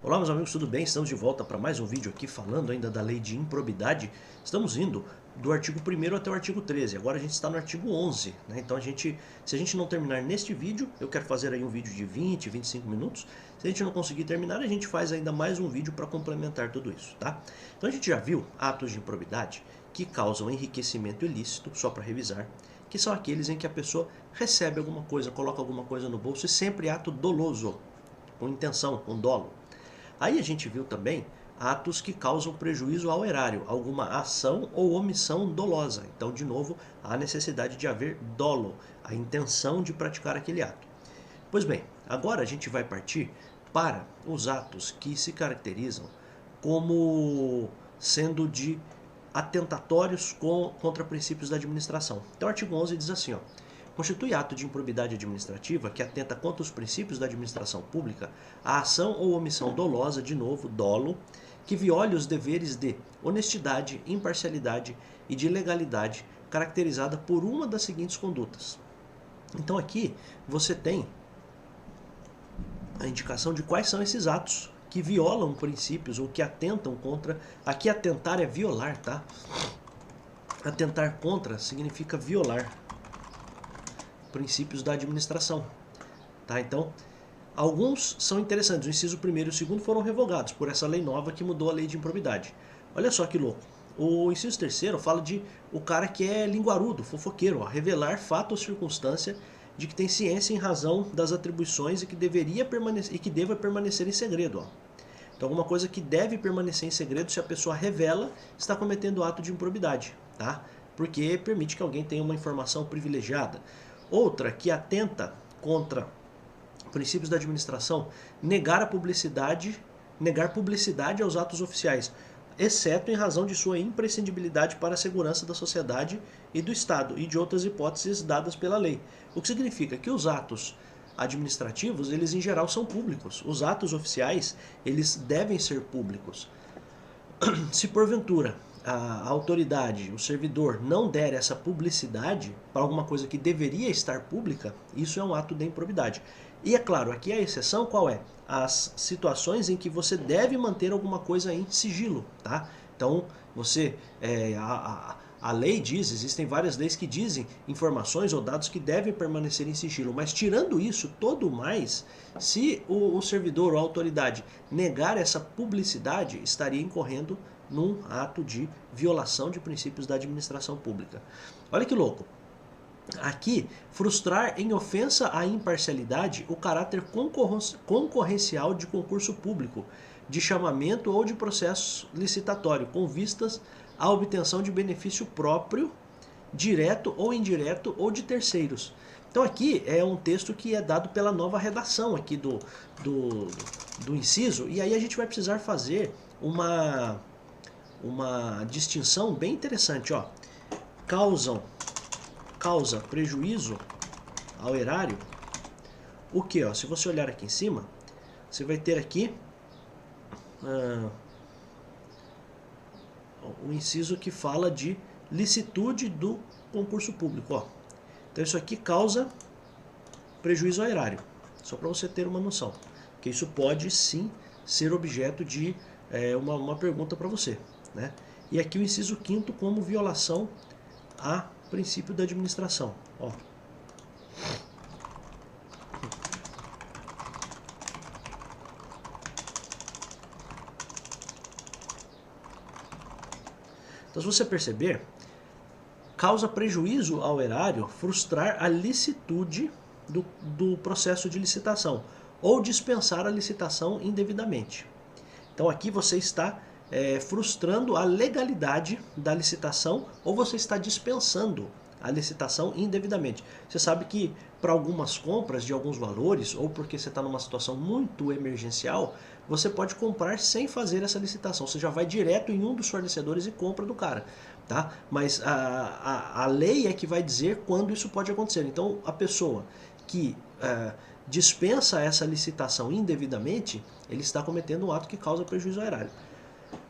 Olá meus amigos, tudo bem? Estamos de volta para mais um vídeo aqui falando ainda da lei de improbidade. Estamos indo do artigo 1º até o artigo 13, agora a gente está no artigo 11, né? Então se a gente não terminar neste vídeo, eu quero fazer aí um vídeo de 20, 25 minutos. Se a gente não conseguir terminar, a gente faz ainda mais um vídeo para complementar tudo isso, tá? Então a gente já viu atos de improbidade que causam enriquecimento ilícito, só para revisar, que são aqueles em que a pessoa recebe alguma coisa, coloca alguma coisa no bolso e sempre ato doloso, com intenção, com dolo. Aí a gente viu também atos que causam prejuízo ao erário, alguma ação ou omissão dolosa. Então, de novo, há necessidade de haver dolo, a intenção de praticar aquele ato. Pois bem, agora a gente vai partir para os atos que se caracterizam como sendo de atentatórios contra princípios da administração. Então, o artigo 11 diz assim, ó: constitui ato de improbidade administrativa que atenta contra os princípios da administração pública a ação ou omissão dolosa, de novo, dolo, que viole os deveres de honestidade, imparcialidade e de legalidade, caracterizada por uma das seguintes condutas. Então aqui você tem a indicação de quais são esses atos que violam princípios ou que atentam contra. Aqui atentar é violar, tá? Atentar contra significa violar princípios da administração, tá? Então, alguns são interessantes. O inciso 1º e o 2º foram revogados por essa lei nova que mudou a lei de improbidade. Olha só que louco. O inciso 3º fala de o cara que é linguarudo, fofoqueiro, ó, revelar fato ou circunstância de que tem ciência em razão das atribuições e que deva permanecer em segredo, ó. Então, alguma coisa que deve permanecer em segredo, se a pessoa revela, está cometendo ato de improbidade, tá? Porque permite que alguém tenha uma informação privilegiada. Outra que atenta contra princípios da administração, negar publicidade aos atos oficiais, exceto em razão de sua imprescindibilidade para a segurança da sociedade e do Estado, e de outras hipóteses dadas pela lei. O que significa que os atos administrativos, eles em geral são públicos. Os atos oficiais, eles devem ser públicos. Se porventura a autoridade, o servidor, não der essa publicidade para alguma coisa que deveria estar pública, isso é um ato de improbidade. E é claro, aqui a exceção qual é? As situações em que você deve manter alguma coisa em sigilo, tá? Então, a lei diz, existem várias leis que dizem informações ou dados que devem permanecer em sigilo, mas tirando isso, todo mais, se o servidor ou a autoridade negar essa publicidade, estaria incorrendo num ato de violação de princípios da administração pública. Olha que louco. Aqui, frustrar em ofensa à imparcialidade o caráter concorrencial de concurso público, de chamamento ou de processo licitatório, com vistas à obtenção de benefício próprio, direto ou indireto, ou de terceiros. Então aqui é um texto que é dado pela nova redação aqui do inciso, e aí a gente vai precisar fazer uma distinção bem interessante, ó. Causa prejuízo ao erário. O que, ó? Se você olhar aqui em cima, você vai ter aqui o inciso que fala de licitude do concurso público, ó. Então isso aqui causa prejuízo ao erário, só para você ter uma noção, que isso pode sim ser objeto de uma pergunta para você, né? E aqui o inciso 5º como violação a princípio da administração, ó. Então, se você perceber, causa prejuízo ao erário frustrar a licitude do processo de licitação ou dispensar a licitação indevidamente. Então aqui você está frustrando a legalidade da licitação ou você está dispensando a licitação indevidamente. Você sabe que para algumas compras de alguns valores ou porque você está numa situação muito emergencial, você pode comprar sem fazer essa licitação. Você já vai direto em um dos fornecedores e compra do cara, tá? Mas a lei é que vai dizer quando isso pode acontecer. Então a pessoa que dispensa essa licitação indevidamente, ele está cometendo um ato que causa prejuízo ao erário.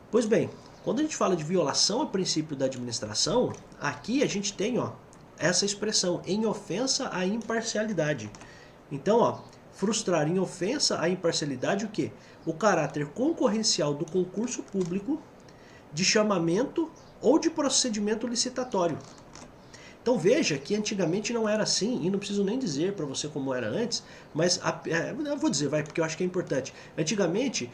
Pois bem, quando a gente fala de violação ao princípio da administração, aqui a gente tem, ó, essa expressão, em ofensa à imparcialidade. Então, ó, frustrar em ofensa à imparcialidade o quê? O caráter concorrencial do concurso público, de chamamento ou de procedimento licitatório. Então veja que antigamente não era assim, e não preciso nem dizer para você como era antes, mas eu vou dizer, porque eu acho que é importante. Antigamente,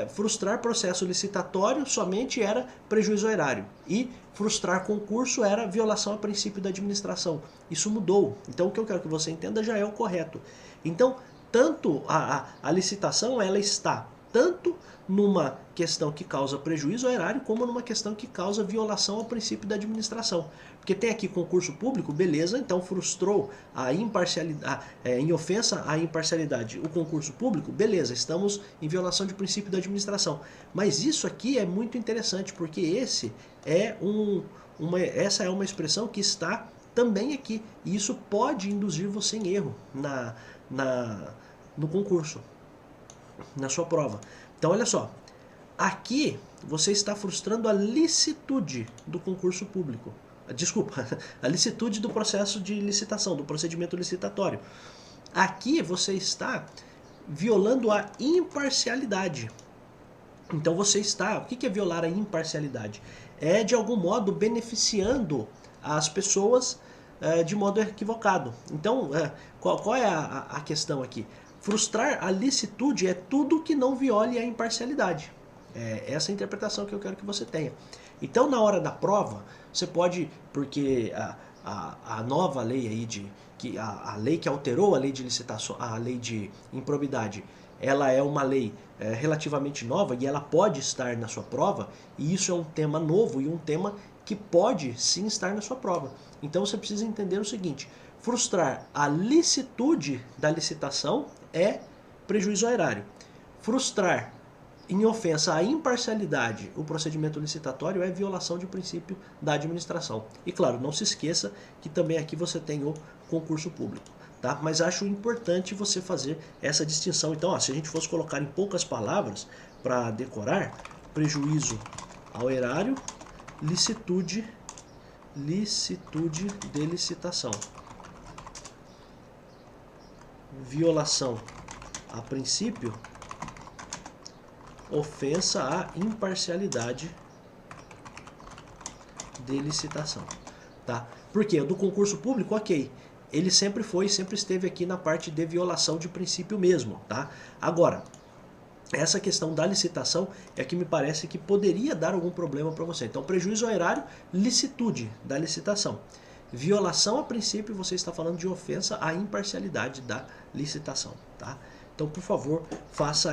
frustrar processo licitatório somente era prejuízo ao erário, e frustrar concurso era violação a princípio da administração. Isso mudou, então o que eu quero que você entenda já é o correto. Então, tanto a licitação, ela está tanto numa questão que causa prejuízo ao erário, como numa questão que causa violação ao princípio da administração. Porque tem aqui concurso público, beleza, então frustrou a imparcialidade, em ofensa à imparcialidade o concurso público, beleza, estamos em violação de princípio da administração. Mas isso aqui é muito interessante, porque essa é uma expressão que está também aqui, e isso pode induzir você em erro no concurso, na sua prova. Então olha só, aqui você está frustrando a licitude do concurso público. Desculpa, a licitude do processo de licitação, do procedimento licitatório. Aqui você está violando a imparcialidade. Então você está... O que é violar a imparcialidade? É de algum modo beneficiando as pessoas de modo equivocado. Então, qual é a questão aqui? Frustrar a licitude é tudo que não viole a imparcialidade. É essa a interpretação que eu quero que você tenha. Então, na hora da prova, você pode, porque a nova lei aí a lei que alterou a lei de licitação, a lei de improbidade, ela é uma lei relativamente nova e ela pode estar na sua prova, e isso é um tema novo e um tema que pode sim estar na sua prova. Então você precisa entender o seguinte: frustrar a licitude da licitação é prejuízo ao erário. Frustrar em ofensa à imparcialidade o procedimento licitatório é violação de princípio da administração. E claro, não se esqueça que também aqui você tem o concurso público. Tá? Mas acho importante você fazer essa distinção. Então, se a gente fosse colocar em poucas palavras para decorar: prejuízo ao erário, licitude de licitação, violação a princípio, ofensa à imparcialidade de licitação. Tá? Porque o do concurso público, ok, ele sempre esteve aqui na parte de violação de princípio mesmo. Tá? Agora, essa questão da licitação é que me parece que poderia dar algum problema para você. Então, prejuízo ao erário, licitude da licitação. Violação a princípio, você está falando de ofensa à imparcialidade da licitação. Tá? Então, por favor, faça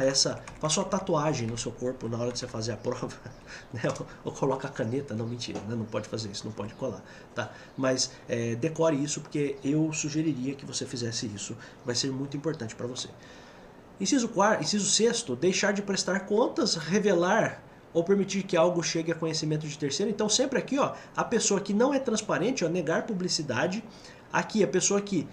uma tatuagem no seu corpo na hora de você fazer a prova, né? Ou coloca a caneta, não, mentira, né? Não pode fazer isso, não pode colar, tá? Mas decore isso, porque eu sugeriria que você fizesse isso, vai ser muito importante para você. Inciso 6º, deixar de prestar contas, revelar ou permitir que algo chegue a conhecimento de terceiro. Então sempre aqui, a pessoa que não é transparente, negar publicidade. Aqui a pessoa que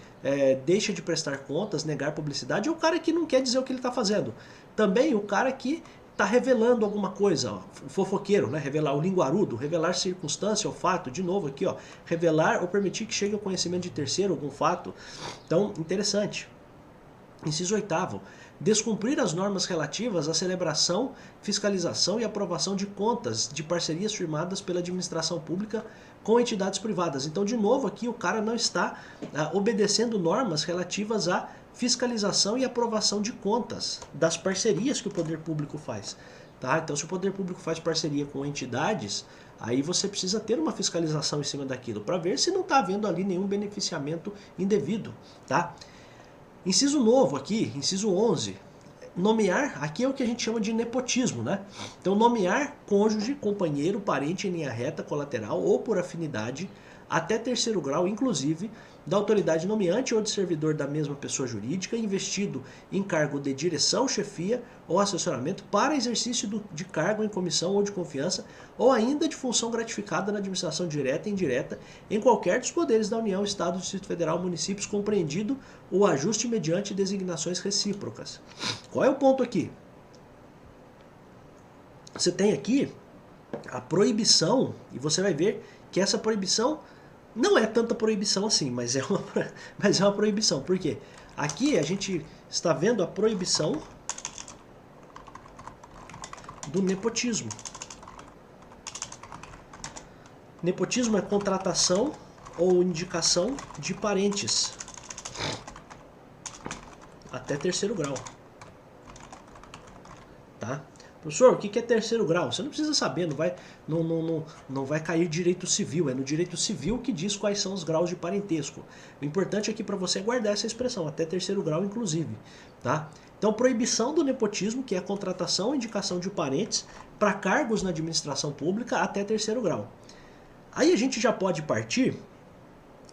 deixa de prestar contas, negar publicidade, é o cara que não quer dizer o que ele está fazendo. Também o cara que está revelando alguma coisa, o fofoqueiro, né? Revelar o linguarudo, revelar circunstância ou fato, de novo aqui, revelar ou permitir que chegue ao conhecimento de terceiro algum fato. Então, interessante. Inciso 8º, descumprir as normas relativas à celebração, fiscalização e aprovação de contas de parcerias firmadas pela administração pública com entidades privadas. Então, de novo, aqui o cara não está obedecendo normas relativas à fiscalização e aprovação de contas das parcerias que o poder público faz. Tá? Então, se o poder público faz parceria com entidades, aí você precisa ter uma fiscalização em cima daquilo, para ver se não está havendo ali nenhum beneficiamento indevido. Tá? Inciso novo aqui, inciso 11, nomear, aqui é o que a gente chama de nepotismo, né? Então, nomear cônjuge, companheiro, parente em linha reta, colateral ou por afinidade, até terceiro grau, inclusive, da autoridade nomeante ou de servidor da mesma pessoa jurídica, investido em cargo de direção, chefia ou assessoramento para exercício de cargo em comissão ou de confiança, ou ainda de função gratificada na administração direta e indireta em qualquer dos poderes da União, Estado, Distrito Federal, municípios, compreendido o ajuste mediante designações recíprocas. Qual é o ponto aqui? Você tem aqui a proibição, e você vai ver que essa proibição não é tanta proibição assim, mas é uma proibição. Por quê? Aqui a gente está vendo a proibição do nepotismo. Nepotismo é contratação ou indicação de parentes até terceiro grau. Tá? Professor, o que é terceiro grau? Você não precisa saber, não vai cair direito civil. É no direito civil que diz quais são os graus de parentesco. O importante aqui para você é guardar essa expressão, até terceiro grau inclusive. Tá? Então, proibição do nepotismo, que é a contratação ou indicação de parentes para cargos na administração pública até terceiro grau. Aí a gente já pode partir,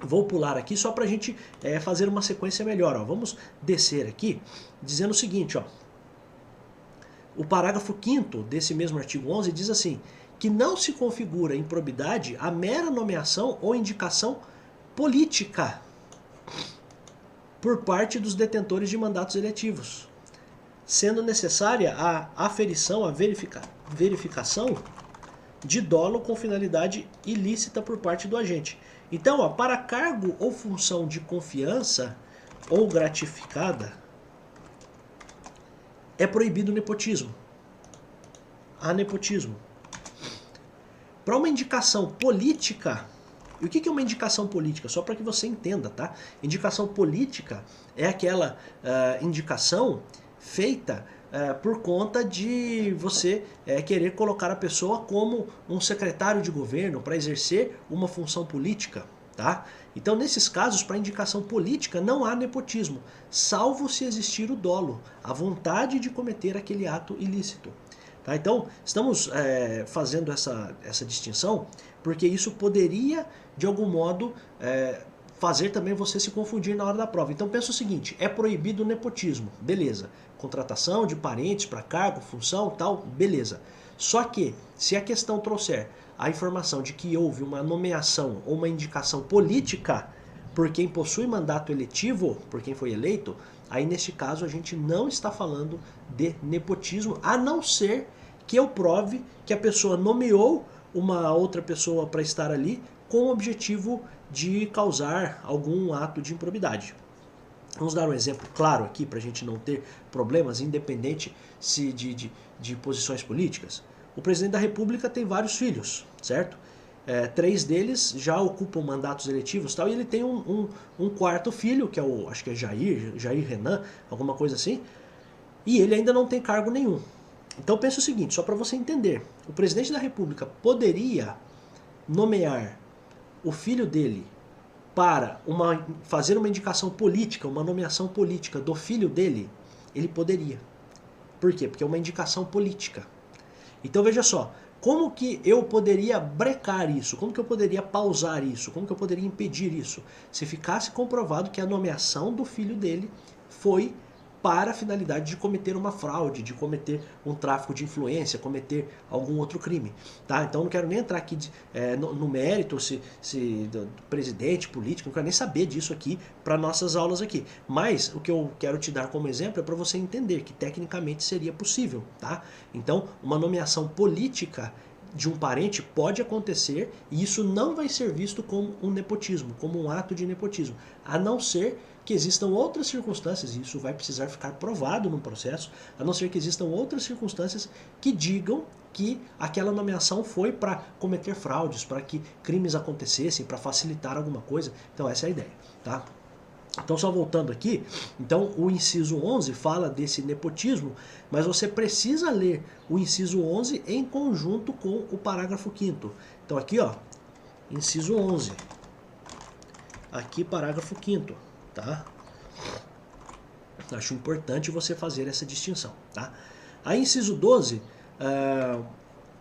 vou pular aqui só para a gente fazer uma sequência melhor. Ó. Vamos descer aqui dizendo o seguinte, ó. O parágrafo 5º desse mesmo artigo 11 diz assim, que não se configura improbidade a mera nomeação ou indicação política por parte dos detentores de mandatos eletivos, sendo necessária a aferição, a verificação de dolo com finalidade ilícita por parte do agente. Então, ó, para cargo ou função de confiança ou gratificada, é proibido o nepotismo. Há nepotismo. Para uma indicação política, e o que é uma indicação política? Só para que você entenda, tá? Indicação política é aquela indicação feita por conta de você querer colocar a pessoa como um secretário de governo para exercer uma função política, tá? Então, nesses casos, para indicação política, não há nepotismo, salvo se existir o dolo, a vontade de cometer aquele ato ilícito. Tá? Então, estamos fazendo essa distinção porque isso poderia, de algum modo, fazer também você se confundir na hora da prova. Então, pensa o seguinte, é proibido o nepotismo, beleza. Contratação de parentes para cargo, função, tal, beleza. Só que, se a questão trouxer a informação de que houve uma nomeação ou uma indicação política por quem possui mandato eletivo, por quem foi eleito, aí neste caso a gente não está falando de nepotismo, a não ser que eu prove que a pessoa nomeou uma outra pessoa para estar ali com o objetivo de causar algum ato de improbidade. Vamos dar um exemplo claro aqui para a gente não ter problemas, independente se de posições políticas. O presidente da República tem vários filhos, certo? 3 deles já ocupam mandatos eletivos, tal, e ele tem um quarto filho, que é acho que é Jair Renan, alguma coisa assim, e ele ainda não tem cargo nenhum. Então pensa o seguinte, só para você entender, o presidente da República poderia nomear o filho dele para fazer uma indicação política, uma nomeação política do filho dele, ele poderia. Por quê? Porque é uma indicação política. Então veja só, como que eu poderia brecar isso? Como que eu poderia pausar isso? Como que eu poderia impedir isso? Se ficasse comprovado que a nomeação do filho dele foi para a finalidade de cometer uma fraude, de cometer um tráfico de influência, cometer algum outro crime. Tá? Então não quero nem entrar aqui no mérito se do presidente, político, não quero nem saber disso aqui para nossas aulas aqui. Mas o que eu quero te dar como exemplo é para você entender que tecnicamente seria possível. Tá? Então uma nomeação política de um parente pode acontecer e isso não vai ser visto como um nepotismo, como um ato de nepotismo, a não ser que existam outras circunstâncias, e isso vai precisar ficar provado no processo, a não ser que existam outras circunstâncias que digam que aquela nomeação foi para cometer fraudes, para que crimes acontecessem, para facilitar alguma coisa. Então essa é a ideia, tá? Então só voltando aqui, então o inciso 11 fala desse nepotismo, mas você precisa ler o inciso 11 em conjunto com o parágrafo 5º. Então aqui, ó, inciso 11, aqui parágrafo 5º. Tá? Acho importante você fazer essa distinção. Tá? A inciso 12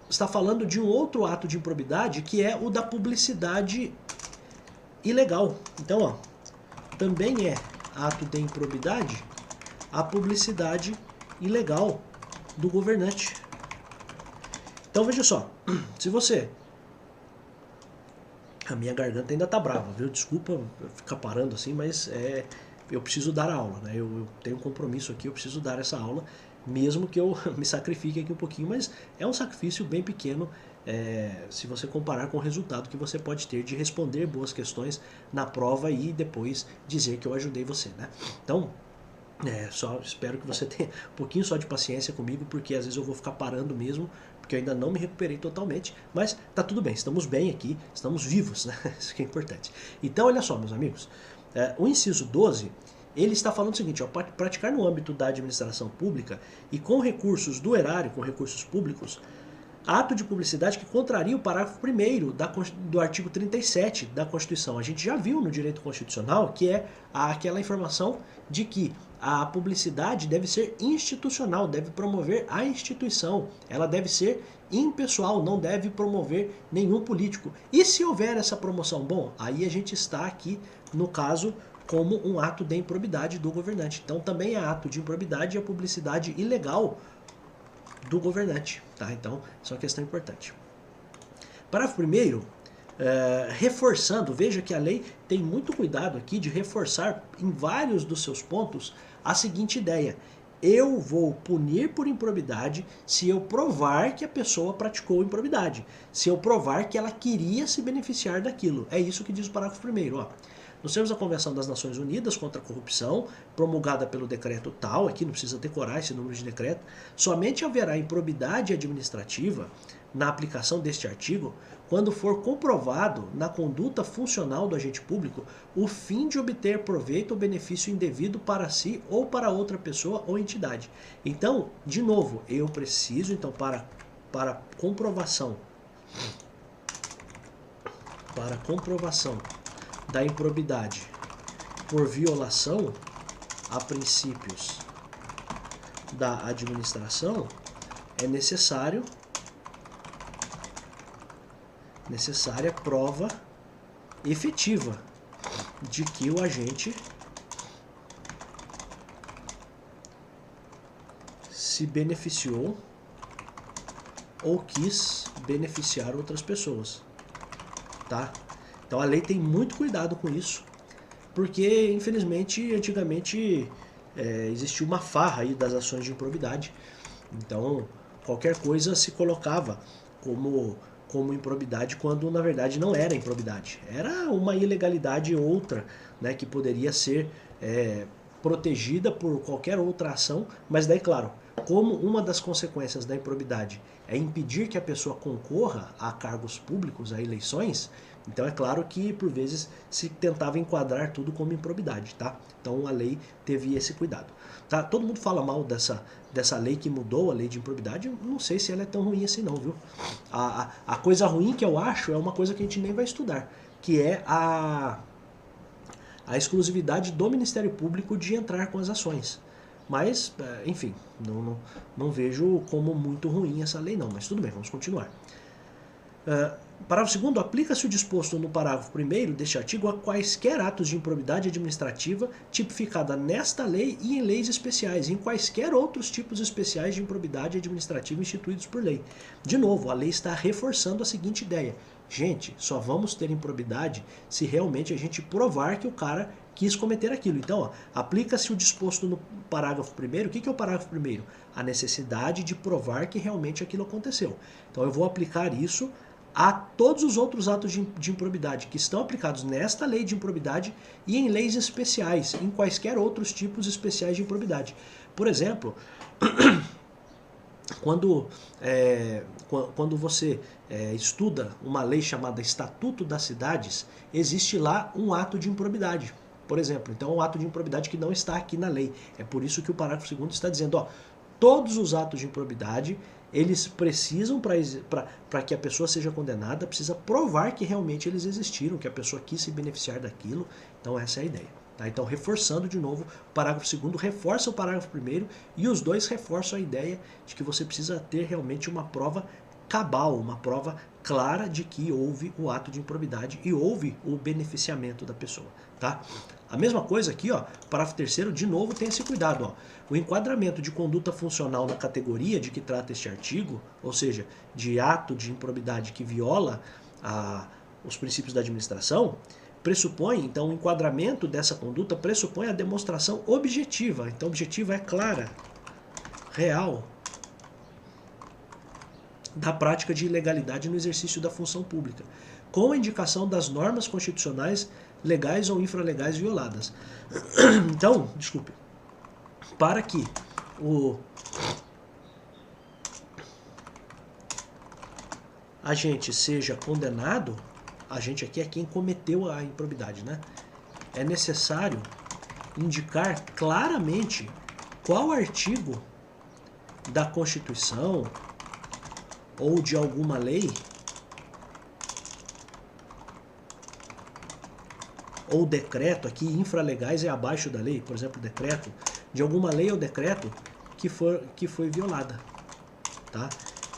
está falando de um outro ato de improbidade que é o da publicidade ilegal. Então, ó, também é ato de improbidade a publicidade ilegal do governante. Então veja só, se você... A minha garganta ainda tá brava, viu? Desculpa ficar parando assim, mas eu preciso dar a aula, né? Eu tenho um compromisso aqui, eu preciso dar essa aula, mesmo que eu me sacrifique aqui um pouquinho, mas é um sacrifício bem pequeno se você comparar com o resultado que você pode ter de responder boas questões na prova e depois dizer que eu ajudei você, né? Então, Só espero que você tenha um pouquinho só de paciência comigo, porque às vezes eu vou ficar parando mesmo, porque eu ainda não me recuperei totalmente, mas tá tudo bem, estamos bem aqui, estamos vivos, né? Isso que é importante. Então, olha só, meus amigos, o inciso 12, ele está falando o seguinte, ó, praticar no âmbito da administração pública e com recursos do erário, com recursos públicos, ato de publicidade que contraria o parágrafo 1º do artigo 37 da Constituição. A gente já viu no direito constitucional que é aquela informação de que a publicidade deve ser institucional, deve promover a instituição, ela deve ser impessoal, não deve promover nenhum político. E se houver essa promoção? Bom, aí a gente está aqui, no caso, como um ato de improbidade do governante. Então também é ato de improbidade a publicidade ilegal do governante, tá? Então, isso é uma questão importante. Parágrafo 1º, reforçando, veja que a lei tem muito cuidado aqui de reforçar em vários dos seus pontos a seguinte ideia: eu vou punir por improbidade se eu provar que a pessoa praticou improbidade, se eu provar que ela queria se beneficiar daquilo. É isso que diz o parágrafo 1º, ó. Nos termos da Convenção das Nações Unidas contra a Corrupção, promulgada pelo decreto tal, aqui não precisa decorar esse número de decreto, somente haverá improbidade administrativa na aplicação deste artigo quando for comprovado na conduta funcional do agente público o fim de obter proveito ou benefício indevido para si ou para outra pessoa ou entidade. Então, de novo, eu preciso, então, para comprovação da improbidade por violação a princípios da administração, é necessária prova efetiva de que o agente se beneficiou ou quis beneficiar outras pessoas, tá? Então a lei tem muito cuidado com isso, porque infelizmente antigamente existia uma farra aí das ações de improbidade. Então qualquer coisa se colocava como improbidade quando na verdade não era improbidade. Era uma ilegalidade outra, né, que poderia ser protegida por qualquer outra ação, mas daí claro, como uma das consequências da improbidade é impedir que a pessoa concorra a cargos públicos, a eleições, então é claro que por vezes se tentava enquadrar tudo como improbidade, tá? Então a lei teve esse cuidado. Tá? Todo mundo fala mal dessa lei que mudou, a lei de improbidade, eu não sei se ela é tão ruim assim não, viu? A coisa ruim que eu acho é uma coisa que a gente nem vai estudar, que é a exclusividade do Ministério Público de entrar com as ações. Mas, enfim, não vejo como muito ruim essa lei não, mas tudo bem, vamos continuar. Parágrafo 2º, aplica-se o disposto no parágrafo 1º deste artigo a quaisquer atos de improbidade administrativa tipificada nesta lei e em leis especiais, em quaisquer outros tipos especiais de improbidade administrativa instituídos por lei. De novo, a lei está reforçando a seguinte ideia: gente, só vamos ter improbidade se realmente a gente provar que o cara quis cometer aquilo. Então, aplica-se o disposto no parágrafo 1º. O que é o parágrafo 1º? A necessidade de provar que realmente aquilo aconteceu. Então, eu vou aplicar isso a todos os outros atos de improbidade que estão aplicados nesta lei de improbidade e em leis especiais, em quaisquer outros tipos especiais de improbidade. Por exemplo, quando você estuda uma lei chamada Estatuto das Cidades, existe lá um ato de improbidade. Por exemplo, então é um ato de improbidade que não está aqui na lei. É por isso que o parágrafo 2º está dizendo, ó, todos os atos de improbidade, eles precisam, para que a pessoa seja condenada, precisa provar que realmente eles existiram, que a pessoa quis se beneficiar daquilo. Então essa é a ideia. Tá? Então, reforçando de novo, o parágrafo 2º reforça o parágrafo 1º e os dois reforçam a ideia de que você precisa ter realmente uma prova cabal, uma prova clara de que houve o ato de improbidade e houve o beneficiamento da pessoa. Tá? A mesma coisa aqui, ó, parágrafo 3º, de novo tem esse cuidado. Ó. O enquadramento de conduta funcional na categoria de que trata este artigo, ou seja, de ato de improbidade que viola os princípios da administração, pressupõe, então, o enquadramento dessa conduta pressupõe a demonstração objetiva. Então, objetiva é clara, real, da prática de ilegalidade no exercício da função pública, com a indicação das normas constitucionais legais ou infralegais violadas. Então, desculpe, para que o agente seja condenado, a gente aqui é quem cometeu a improbidade, né? É necessário indicar claramente qual artigo da Constituição ou de alguma lei ou decreto, aqui infralegais é abaixo da lei, por exemplo, decreto, de alguma lei ou decreto que foi violada, tá?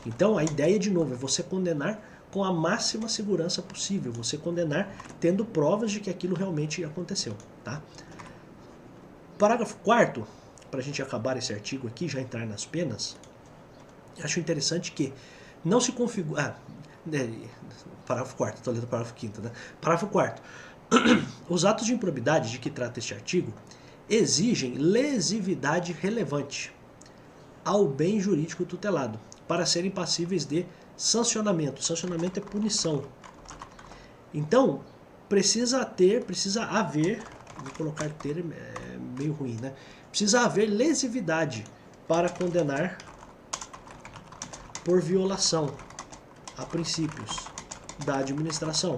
Então a ideia, de novo, é você condenar com a máxima segurança possível, você condenar tendo provas de que aquilo realmente aconteceu, tá? Parágrafo 4º, para a gente acabar esse artigo aqui, já entrar nas penas, acho interessante que não se configura... parágrafo 4º, estou lendo o parágrafo 5º, né? Parágrafo 4º. Os atos de improbidade de que trata este artigo exigem lesividade relevante ao bem jurídico tutelado para serem passíveis de sancionamento. Sancionamento é punição. Então, precisa haver, vou colocar ter, é meio ruim, né? Precisa haver lesividade para condenar por violação a princípios da administração.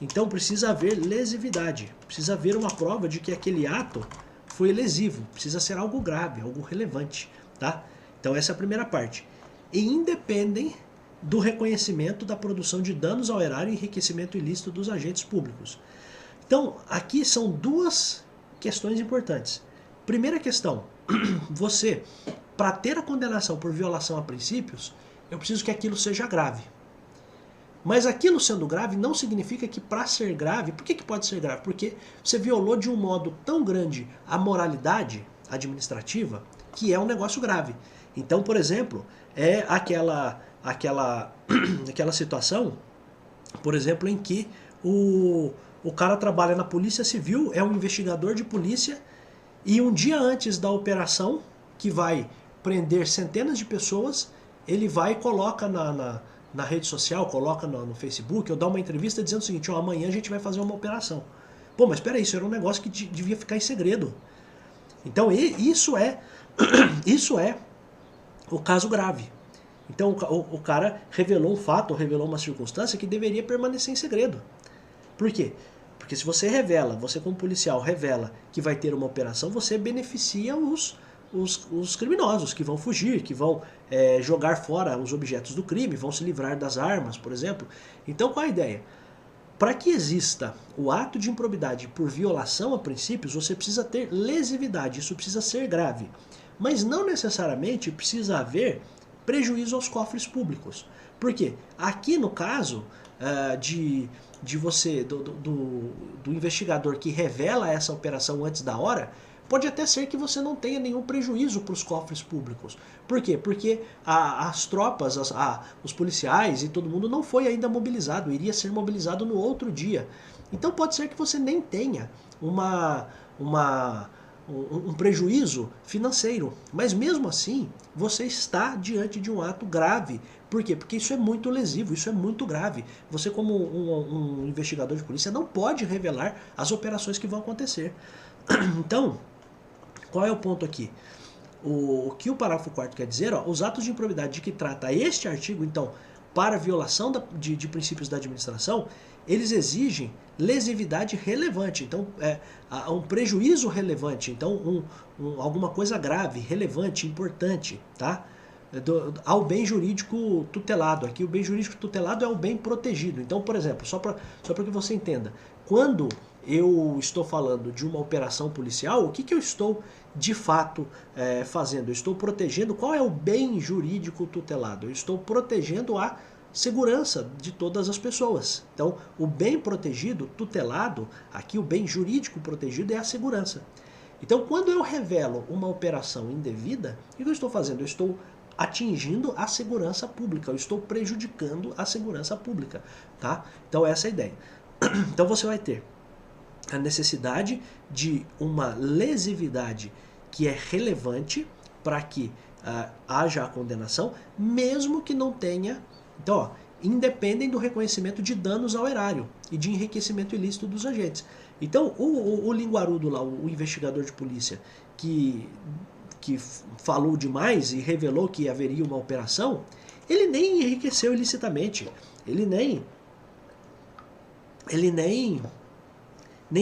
Então precisa haver lesividade, precisa haver uma prova de que aquele ato foi lesivo, precisa ser algo grave, algo relevante, tá? Então essa é a primeira parte. E independem do reconhecimento da produção de danos ao erário e enriquecimento ilícito dos agentes públicos. Então aqui são duas questões importantes. Primeira questão, você, para ter a condenação por violação a princípios, eu preciso que aquilo seja grave. Mas aquilo sendo grave não significa que para ser grave, por que pode ser grave? Porque você violou de um modo tão grande a moralidade administrativa que é um negócio grave. Então, por exemplo, é aquela situação, por exemplo, em que o cara trabalha na Polícia Civil, é um investigador de polícia e um dia antes da operação, que vai prender centenas de pessoas, ele vai e coloca na rede social, coloca no Facebook, ou dá uma entrevista dizendo o seguinte, amanhã a gente vai fazer uma operação. Pô, mas espera aí, isso era um negócio que devia ficar em segredo. Então isso é o caso grave. Então o cara revelou um fato, revelou uma circunstância que deveria permanecer em segredo. Por quê? Porque se você revela, você como policial revela que vai ter uma operação, você beneficia os criminosos que vão fugir, que vão jogar fora os objetos do crime, vão se livrar das armas, por exemplo. Então qual a ideia? Para que exista o ato de improbidade por violação a princípios, você precisa ter lesividade, isso precisa ser grave. Mas não necessariamente precisa haver prejuízo aos cofres públicos. Por quê? Aqui no caso do investigador que revela essa operação antes da hora, pode até ser que você não tenha nenhum prejuízo para os cofres públicos. Por quê? Porque as tropas, os policiais e todo mundo não foi ainda mobilizado, iria ser mobilizado no outro dia. Então pode ser que você nem tenha um prejuízo financeiro. Mas mesmo assim, você está diante de um ato grave. Por quê? Porque isso é muito lesivo, isso é muito grave. Você, como um investigador de polícia, não pode revelar as operações que vão acontecer. Então, qual é o ponto aqui? O que o parágrafo 4º quer dizer? Os atos de improbidade de que trata este artigo, então, para violação de princípios da administração, eles exigem lesividade relevante, então um prejuízo relevante, então alguma coisa grave, relevante, importante, tá? Ao bem jurídico tutelado. Aqui o bem jurídico tutelado é o bem protegido. Então, por exemplo, só para que você entenda, quando eu estou falando de uma operação policial, o que eu estou de fato fazendo? Eu estou protegendo, qual é o bem jurídico tutelado? Eu estou protegendo a segurança de todas as pessoas. Então, o bem protegido, tutelado, aqui o bem jurídico protegido é a segurança. Então, quando eu revelo uma operação indevida, o que eu estou fazendo? Eu estou atingindo a segurança pública, eu estou prejudicando a segurança pública, tá? Então, essa é a ideia. Então, você vai ter a necessidade de uma lesividade que é relevante para que haja a condenação, mesmo que não tenha... Então, independem do reconhecimento de danos ao erário e de enriquecimento ilícito dos agentes. Então, o linguarudo lá, o investigador de polícia, que falou demais e revelou que haveria uma operação, ele nem enriqueceu ilicitamente. Ele nem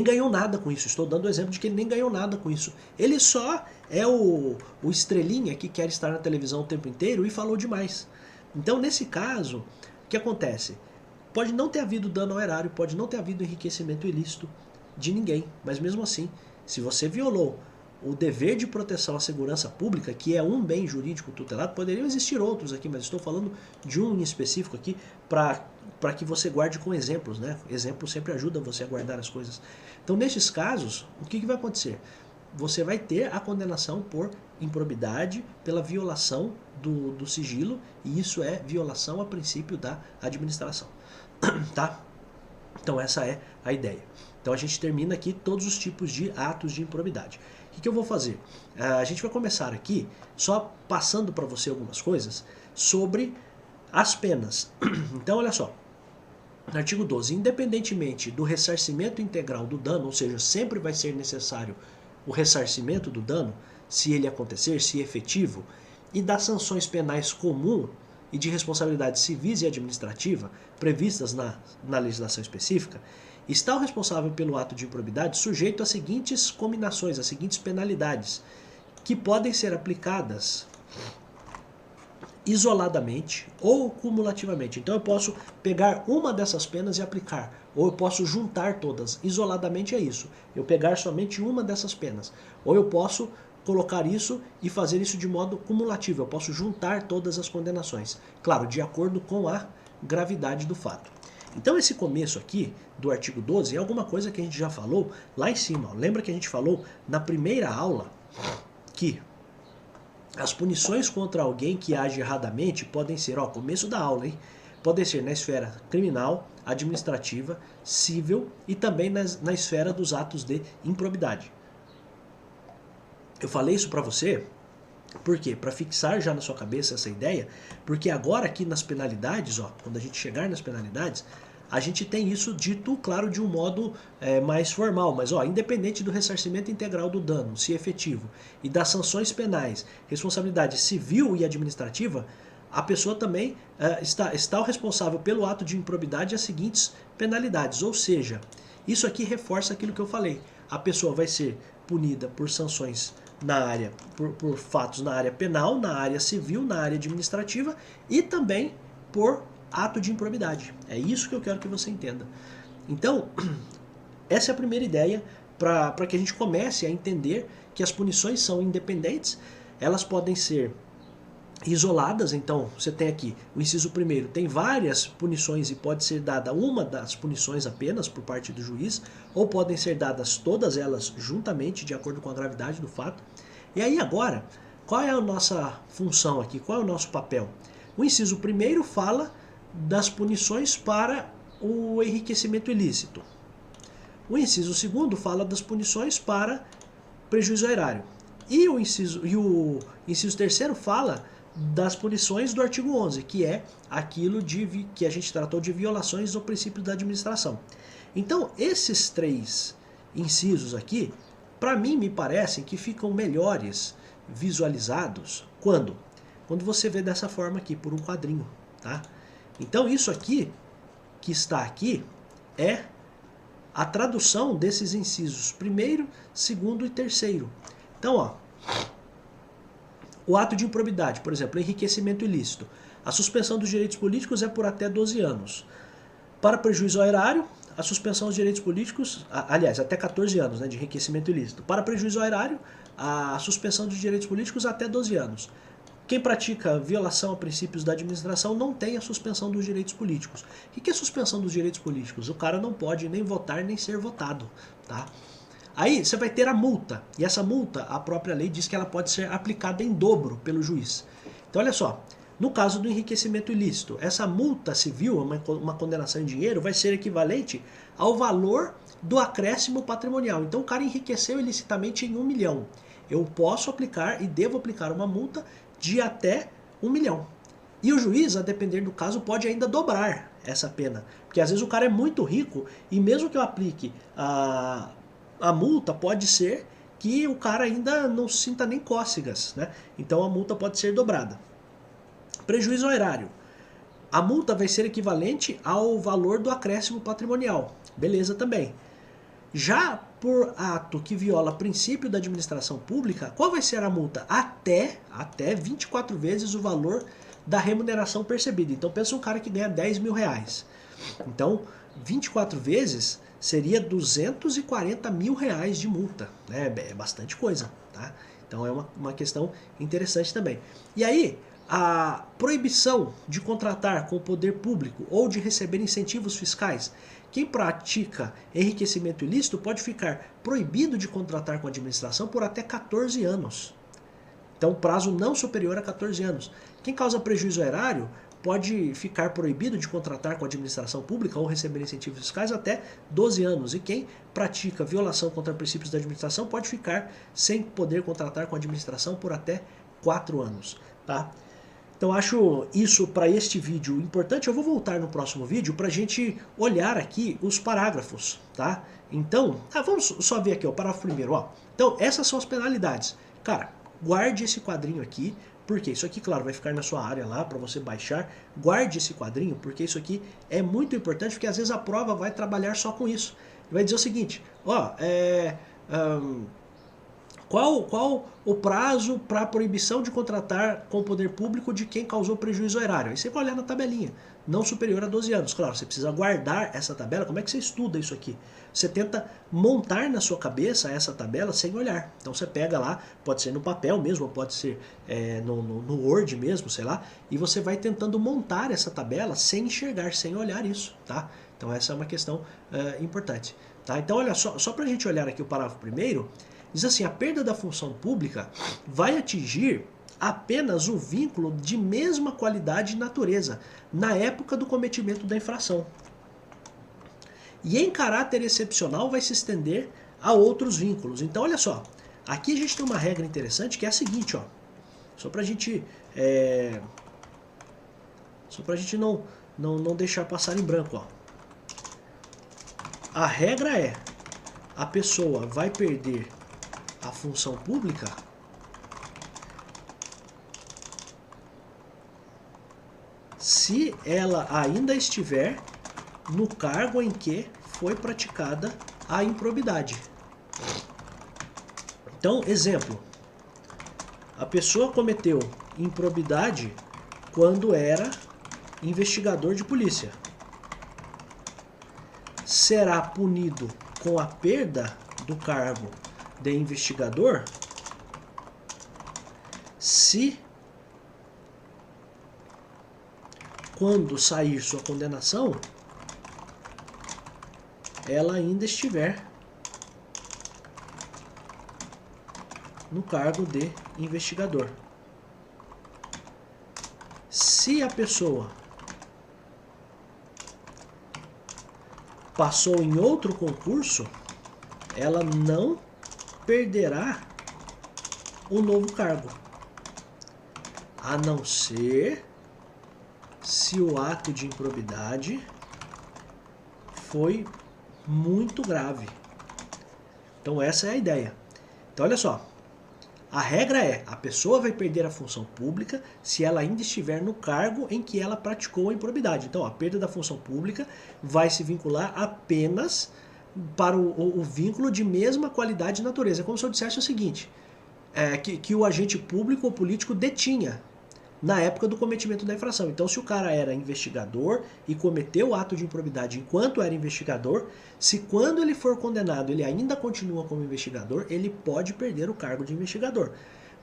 ganhou nada com isso. Estou dando o exemplo de que ele nem ganhou nada com isso. Ele só é o estrelinha que quer estar na televisão o tempo inteiro e falou demais. Então, nesse caso, o que acontece? Pode não ter havido dano ao erário, pode não ter havido enriquecimento ilícito de ninguém, mas mesmo assim, se você violou o dever de proteção à segurança pública, que é um bem jurídico tutelado, poderiam existir outros aqui, mas estou falando de um em específico aqui para que você guarde com exemplos, né? Exemplos sempre ajudam você a guardar as coisas. Então, nesses casos, o que vai acontecer? Você vai ter a condenação por improbidade, pela violação do sigilo, e isso é violação a princípio da administração. Tá? Então, essa é a ideia. Então, a gente termina aqui todos os tipos de atos de improbidade. O que eu vou fazer? A gente vai começar aqui só passando para você algumas coisas sobre as penas. Então, olha só. No artigo 12, independentemente do ressarcimento integral do dano, ou seja, sempre vai ser necessário o ressarcimento do dano, se ele acontecer, se efetivo, e das sanções penais comum e de responsabilidade civis e administrativa previstas na legislação específica, está o responsável pelo ato de improbidade sujeito às seguintes combinações, às seguintes penalidades, que podem ser aplicadas isoladamente ou cumulativamente. Então eu posso pegar uma dessas penas e aplicar, ou eu posso juntar todas. Isoladamente é isso, eu pegar somente uma dessas penas, ou eu posso colocar isso e fazer isso de modo cumulativo, eu posso juntar todas as condenações, claro, de acordo com a gravidade do fato. Então esse começo aqui do artigo 12 é alguma coisa que a gente já falou lá em cima. Lembra que a gente falou na primeira aula que as punições contra alguém que age erradamente podem ser, ó, começo da aula, hein? Podem ser na esfera criminal, administrativa, civil e também na esfera dos atos de improbidade. Eu falei isso para você, por quê? Para fixar já na sua cabeça essa ideia, porque agora aqui nas penalidades, ó, quando a gente chegar nas penalidades, a gente tem isso dito, claro, de um modo mais formal, mas ó, independente do ressarcimento integral do dano, se efetivo, e das sanções penais, responsabilidade civil e administrativa, a pessoa também está o responsável pelo ato de improbidade as seguintes penalidades, ou seja, isso aqui reforça aquilo que eu falei, a pessoa vai ser punida por sanções na área, por fatos na área penal, na área civil, na área administrativa e também por ato de improbidade. É isso que eu quero que você entenda. Então, essa é a primeira ideia para que a gente comece a entender que as punições são independentes, elas podem ser isoladas, então você tem aqui o inciso primeiro, tem várias punições e pode ser dada uma das punições apenas por parte do juiz, ou podem ser dadas todas elas juntamente, de acordo com a gravidade do fato. E aí agora, qual é a nossa função aqui, qual é o nosso papel? O inciso primeiro fala das punições para o enriquecimento ilícito. O inciso segundo fala das punições para prejuízo ao erário. E o inciso terceiro fala das punições do artigo 11, que é aquilo que a gente tratou de violações ao princípio da administração. Então, esses três incisos aqui, para mim, me parecem que ficam melhores visualizados quando você vê dessa forma aqui, por um quadrinho, tá? Então, isso aqui, que está aqui, é a tradução desses incisos primeiro, segundo e terceiro. Então, ó, o ato de improbidade, por exemplo, enriquecimento ilícito. A suspensão dos direitos políticos é por até 12 anos. Para prejuízo ao erário, a suspensão dos direitos políticos, aliás, até 14 anos, né, de enriquecimento ilícito. Para prejuízo ao erário, a suspensão dos direitos políticos até 12 anos. Quem pratica violação a princípios da administração não tem a suspensão dos direitos políticos. O que é suspensão dos direitos políticos? O cara não pode nem votar nem ser votado, tá? Aí você vai ter a multa, e essa multa, a própria lei diz que ela pode ser aplicada em dobro pelo juiz. Então olha só, no caso do enriquecimento ilícito, essa multa civil, uma condenação em dinheiro, vai ser equivalente ao valor do acréscimo patrimonial. Então o cara enriqueceu ilicitamente em 1 milhão. Eu posso aplicar e devo aplicar uma multa de até 1 milhão. E o juiz, a depender do caso, pode ainda dobrar essa pena. Porque às vezes o cara é muito rico e mesmo que eu aplique a multa, pode ser que o cara ainda não sinta nem cócegas, né? Então a multa pode ser dobrada. Prejuízo ao erário. A multa vai ser equivalente ao valor do acréscimo patrimonial. Beleza também. Já por ato que viola princípio da administração pública, qual vai ser a multa? Até 24 vezes o valor da remuneração percebida. Então pensa um cara que ganha 10 mil reais. Então 24 vezes seria 240 mil reais de multa. Né? É bastante coisa. Tá? Então é uma questão interessante também. E aí, a proibição de contratar com o poder público ou de receber incentivos fiscais. Quem pratica enriquecimento ilícito pode ficar proibido de contratar com a administração por até 14 anos. Então, prazo não superior a 14 anos. Quem causa prejuízo ao erário pode ficar proibido de contratar com a administração pública ou receber incentivos fiscais até 12 anos. E quem pratica violação contra princípios da administração pode ficar sem poder contratar com a administração por até 4 anos. Tá? Então acho isso para este vídeo importante. Eu vou voltar no próximo vídeo para a gente olhar aqui os parágrafos, tá? Então, vamos só ver aqui o parágrafo primeiro, ó. Então essas são as penalidades. Cara, guarde esse quadrinho aqui, porque isso aqui, claro, vai ficar na sua área lá para você baixar. Guarde esse quadrinho, porque isso aqui é muito importante, porque às vezes a prova vai trabalhar só com isso. Vai dizer o seguinte, ó, qual o prazo para a proibição de contratar com o poder público de quem causou prejuízo ao erário? Aí você vai olhar na tabelinha, não superior a 12 anos. Claro, você precisa guardar essa tabela. Como é que você estuda isso aqui? Você tenta montar na sua cabeça essa tabela sem olhar. Então você pega lá, pode ser no papel mesmo, pode ser no Word mesmo, sei lá, e você vai tentando montar essa tabela sem enxergar, sem olhar isso, tá? Então essa é uma questão importante. Tá? Então olha só para a gente olhar aqui o parágrafo primeiro. Diz assim, a perda da função pública vai atingir apenas o vínculo de mesma qualidade e natureza na época do cometimento da infração. E em caráter excepcional vai se estender a outros vínculos. Então olha só, aqui a gente tem uma regra interessante que é a seguinte, ó, só para a gente não deixar passar em branco, ó. A regra é, a pessoa vai perder a função pública se ela ainda estiver no cargo em que foi praticada a improbidade. Então, exemplo, a pessoa cometeu improbidade quando era investigador de polícia. Será punido com a perda do cargo de investigador se, quando sair sua condenação, ela ainda estiver no cargo de investigador. Se a pessoa passou em outro concurso, ela não perderá o novo cargo, a não ser se o ato de improbidade foi muito grave. Então essa é a ideia. Então olha só, a regra é, a pessoa vai perder a função pública se ela ainda estiver no cargo em que ela praticou a improbidade. Então a perda da função pública vai se vincular apenas para o vínculo de mesma qualidade e natureza. É como se eu dissesse o seguinte, que o agente público ou político detinha na época do cometimento da infração. Então, se o cara era investigador e cometeu o ato de improbidade enquanto era investigador, se quando ele for condenado ele ainda continua como investigador, ele pode perder o cargo de investigador.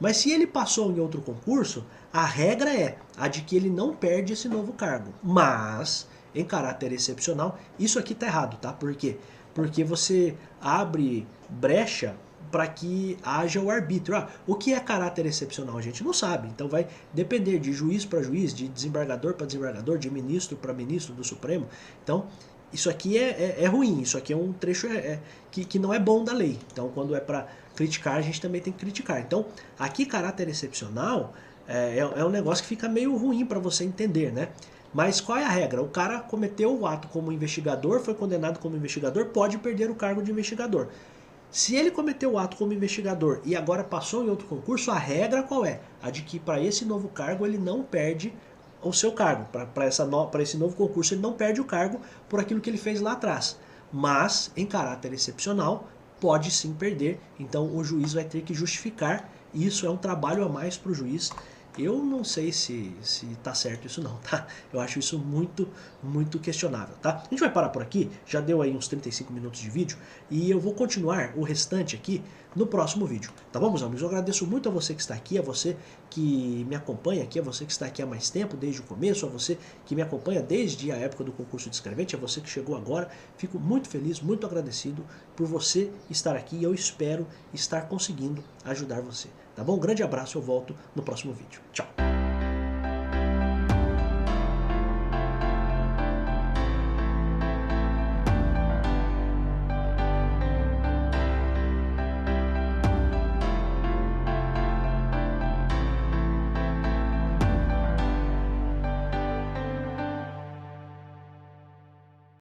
Mas se ele passou em outro concurso, a regra é a de que ele não perde esse novo cargo. Mas, em caráter excepcional, isso aqui está errado, tá? Por quê? Porque você abre brecha para que haja o arbítrio. O que é caráter excepcional a gente não sabe, então vai depender de juiz para juiz, de desembargador para desembargador, de ministro para ministro do Supremo. Então isso aqui é ruim, isso aqui é um trecho que não é bom da lei. Então quando é para criticar, a gente também tem que criticar. Então aqui caráter excepcional é um negócio que fica meio ruim para você entender, né? Mas qual é a regra? O cara cometeu o ato como investigador, foi condenado como investigador, pode perder o cargo de investigador. Se ele cometeu o ato como investigador e agora passou em outro concurso, a regra qual é? A de que para esse novo cargo ele não perde o seu cargo. Para esse novo concurso ele não perde o cargo por aquilo que ele fez lá atrás. Mas, em caráter excepcional, pode sim perder. Então o juiz vai ter que justificar. Isso é um trabalho a mais para o juiz. Eu não sei se tá certo isso não, tá? Eu acho isso muito questionável, tá? A gente vai parar por aqui, já deu aí uns 35 minutos de vídeo, e eu vou continuar o restante aqui no próximo vídeo, tá bom, meus amigos? Eu agradeço muito a você que está aqui, a você que me acompanha aqui, a você que está aqui há mais tempo, desde o começo, a você que me acompanha desde a época do concurso de escrevente, a você que chegou agora. Fico muito feliz, muito agradecido por você estar aqui, e eu espero estar conseguindo ajudar você. Tá bom? Um grande abraço, eu volto no próximo vídeo. Tchau!